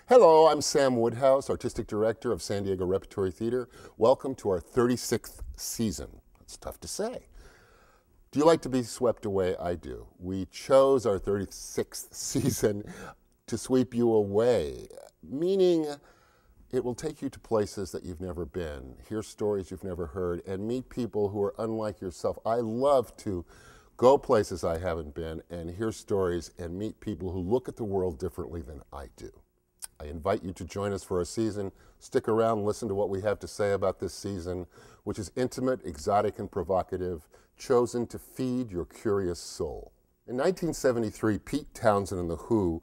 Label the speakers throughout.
Speaker 1: Hello, I'm Sam Woodhouse, Artistic Director of San Diego Repertory Theater. Welcome to our 36th season. It's tough to say. Do you like to be swept away? I do. We chose our 36th season to sweep you away, meaning it will take you to places that you've never been, hear stories you've never heard, and meet people who are unlike yourself. I love to go places I haven't been and hear stories and meet people who look at the world differently than I do. I invite you to join us for a season. Stick around, listen to what we have to say about this season, which is intimate, exotic, and provocative, chosen to feed your curious soul. In 1973, Pete Townshend and The Who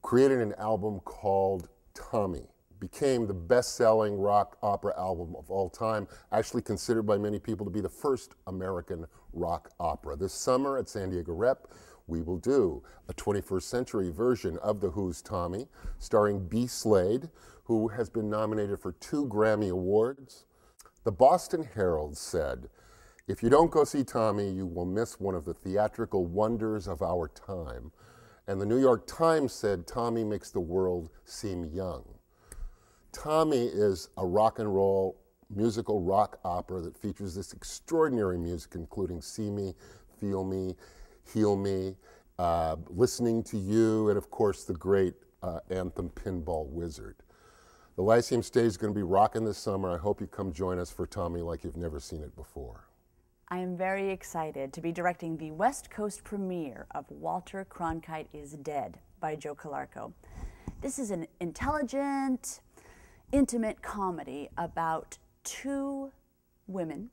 Speaker 1: created an album called Tommy. Became the best-selling rock opera album of all time, actually considered by many people to be the first American rock opera. This summer at San Diego Rep, we will do a 21st century version of The Who's Tommy, starring b.slade, who has been nominated for 2 Grammy Awards. The Boston Herald said, "If you don't go see Tommy, you will miss one of the theatrical wonders of our time." And the New York Times said, "Tommy makes the world seem young." Tommy is a rock and roll musical rock opera that features this extraordinary music, including See Me, Feel Me, Heal Me, Listening to You, and of course the great anthem Pinball Wizard. The Lyceum stage is going to be rocking this summer. I hope you come join us for Tommy like you've never seen it before.
Speaker 2: I am very excited to be directing the West Coast premiere of Walter Cronkite is Dead by Joe Calarco. This is an intelligent, intimate comedy about 2 women,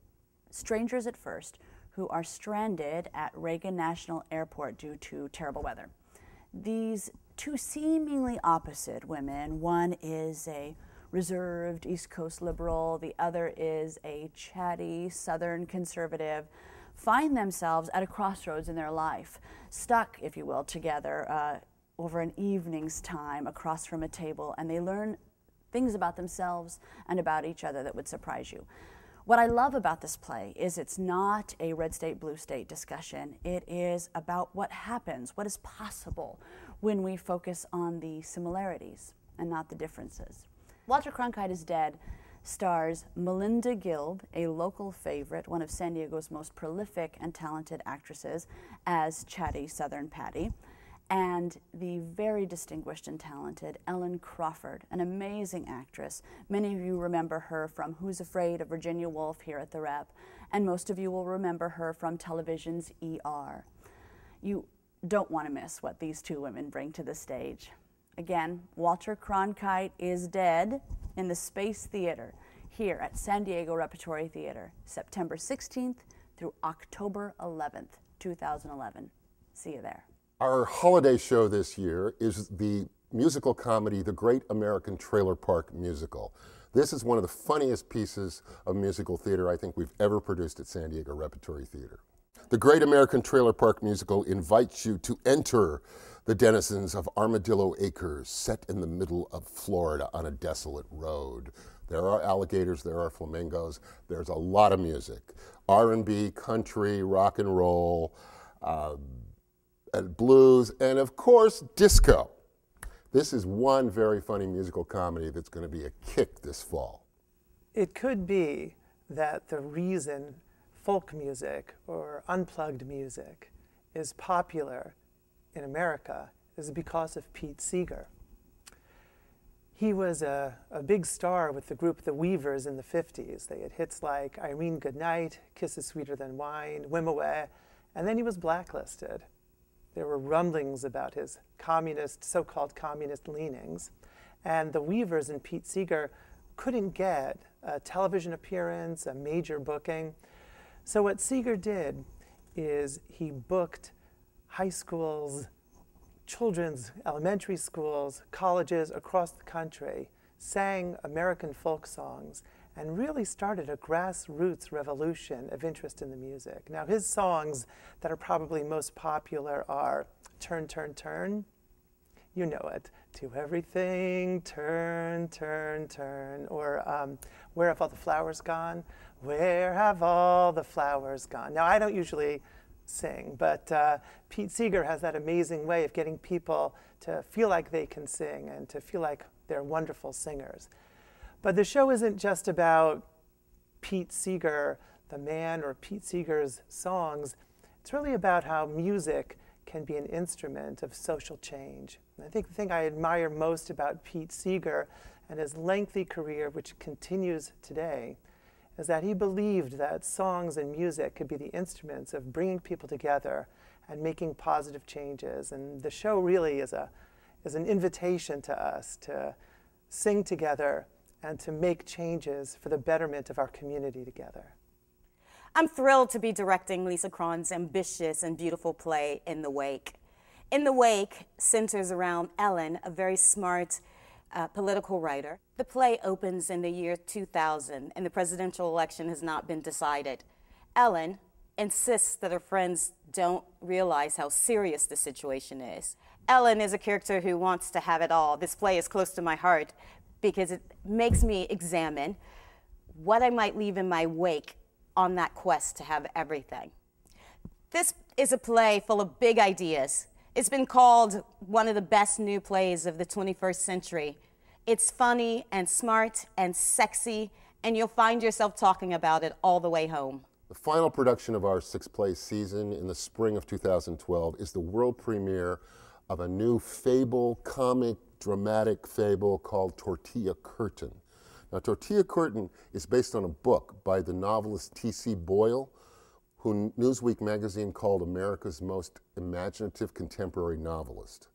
Speaker 2: strangers at first, who are stranded at Reagan National Airport due to terrible weather. These 2 seemingly opposite women, one is a reserved East Coast liberal, the other is a chatty Southern conservative, find themselves at a crossroads in their life, stuck, if you will, together over an evening's time across from a table, and they learn things about themselves and about each other that would surprise you. What I love about this play is it's not a red state, blue state discussion. It is about what happens, what is possible when we focus on the similarities and not the differences. Walter Cronkite is Dead stars Melinda Gilb, a local favorite, one of San Diego's most prolific and talented actresses, as chatty Southern Patty, and the very distinguished and talented Ellen Crawford, an amazing actress. Many of you remember her from Who's Afraid of Virginia Woolf here at the Rep, and most of you will remember her from television's ER. You don't want to miss what these 2 women bring to the stage. Again, Walter Cronkite is Dead in the Space Theater here at San Diego Repertory Theater, September 16th through October 11th, 2011. See you there.
Speaker 1: Our holiday show this year is the musical comedy, The Great American Trailer Park Musical. This is one of the funniest pieces of musical theater I think we've ever produced at San Diego Repertory Theater. The Great American Trailer Park Musical invites you to enter the denizens of Armadillo Acres, set in the middle of Florida on a desolate road. There are alligators, there are flamingos, there's a lot of music. R&B, country, rock and roll, and blues, and of course, disco. This is one very funny musical comedy that's going to be a kick this fall.
Speaker 3: It could be that the reason folk music or unplugged music is popular in America is because of Pete Seeger. He was a big star with the group The Weavers in the 50s. They had hits like Irene Goodnight, Kisses Sweeter Than Wine, Whim Away, and then he was blacklisted. There were rumblings about his communist, so-called communist leanings, and the Weavers and Pete Seeger couldn't get a television appearance, a major booking. So what Seeger did is he booked high schools, children's elementary schools, colleges across the country, sang American folk songs, and really started a grassroots revolution of interest in the music. Now, his songs that are probably most popular are Turn, Turn, Turn. You know it. To everything, turn, turn, turn. Or Where Have All the Flowers Gone? Where have all the flowers gone? Now, I don't usually sing, but Pete Seeger has that amazing way of getting people to feel like they can sing and to feel like They're wonderful singers. But the show isn't just about Pete Seeger, the man, or Pete Seeger's songs. It's really about how music can be an instrument of social change. And I think the thing I admire most about Pete Seeger and his lengthy career, which continues today, is that he believed that songs and music could be the instruments of bringing people together and making positive changes. And the show really is an invitation to us to sing together and to make changes for the betterment of our community together.
Speaker 4: I'm thrilled to be directing Lisa Cron's ambitious and beautiful play, In the Wake. In the Wake centers around Ellen, a very smart political writer. The play opens in the year 2000, and the presidential election has not been decided. Ellen insists that her friends don't realize how serious the situation is. Ellen is a character who wants to have it all. This play is close to my heart because it makes me examine what I might leave in my wake on that quest to have everything. This is a play full of big ideas. It's been called one of the best new plays of the 21st century. It's funny and smart and sexy, and you'll find yourself talking about it all the way home.
Speaker 1: The final production of our 6-play season in the spring of 2012 is the world premiere of a new fable, comic, dramatic fable called Tortilla Curtain. Now, Tortilla Curtain is based on a book by the novelist T.C. Boyle, who Newsweek magazine called America's most imaginative contemporary novelist.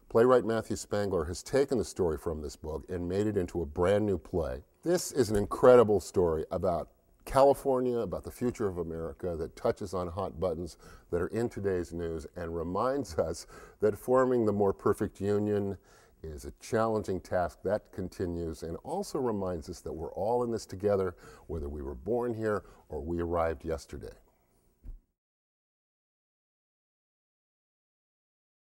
Speaker 1: Playwright Matthew Spangler has taken the story from this book and made it into a brand new play. This is an incredible story about California, about the future of America, that touches on hot buttons that are in today's news and reminds us that forming the more perfect union is a challenging task that continues, and also reminds us that we're all in this together, whether we were born here or we arrived yesterday.